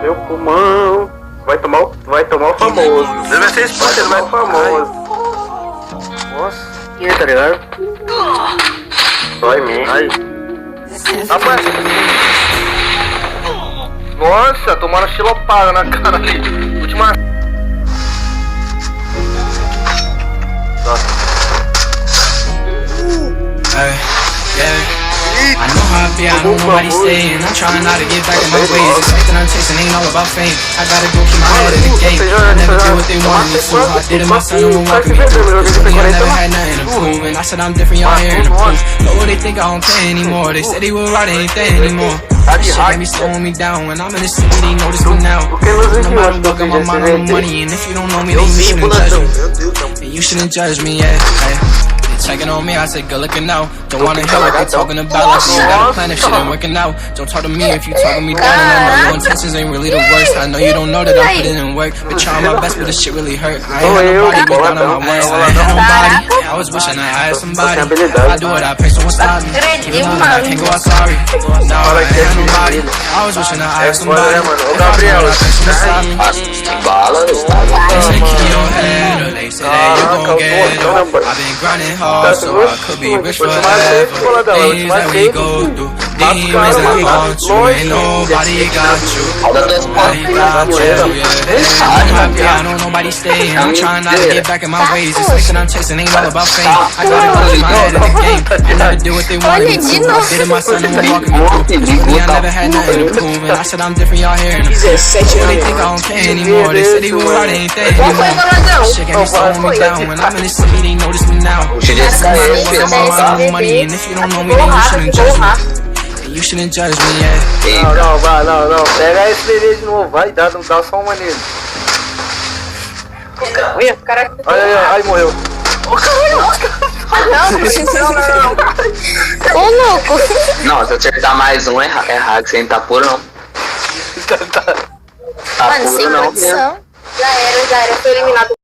Meu pulmão. Vai tomar o famoso. Ele vai ser expulso, ele vai ser famoso. Nossa, e aí, tá ligado? Dói mesmo. Ai. Rapaz. Nossa, tomaram chilopada na cara ali. Última. I know how I feel, I know nobody's staying. I'm trying not to get back in my ways. Expecting I'm chasing ain't all about fame. I gotta go keep my head in the game. I never did what they wanted me to. I did it my son who walking me through. I never had nothing to prove. And I said I'm different, y'all hearing the proof. No, they think I don't play anymore. They said they would ride anything anymore. Shit got me slowing me down. When I'm in the city, they notice me now. No matter what, got my mind on the money. And if you don't know me, then you shouldn't judge me. And you shouldn't judge me, yeah. Checking on me, I said good looking out. Don't wanna hear what they talking about. Like you got a plan if shit ain't working out. Don't talk to me if you talking me down. And I know your intentions ain't really the worst. I know you don't know that I'm putting in work. Been trying my best, but this shit really hurt. I ain't had nobody go down on my worst. I ain't had nobody. I was wishing I had somebody. I do it, I pray someone stop me. Even though I can't go out sorry. No, I ain't had nobody. I was wishing I had somebody. If I do it, I pray someone stop me. They say keep your head up. They say that you gon' get up. I've been grinding hard, so I could be rich forever. Things that we go through, demons that haunt you. Ain't nobody got you. Nobody got you, yeah. I'm happy, I know nobody staying. I'm trying not to get back in my ways. This thing that I'm chasing ain't all about fame. I gotta go keep my head in the game. I never did what they wanted me to. I did it my son who walking me through. Me, I never had nothing to prove. And I said I'm different, y'all hearing them. They think I don't care anymore. They said they would ride anything anymore. Shit got me slowing me down. When I'm in the city, they notice me now. My money, and if you don't know me, then you shouldn't judge me. You shouldn't judge me, yeah. Não. Pega esse bebê de novo, vai, dá só uma nele. Ai, morreu. Ô, louco. Não, se eu acertar mais um é hack, você não tá puro não. Tá Mano, puro sem não. condição. Já era, foi eliminado.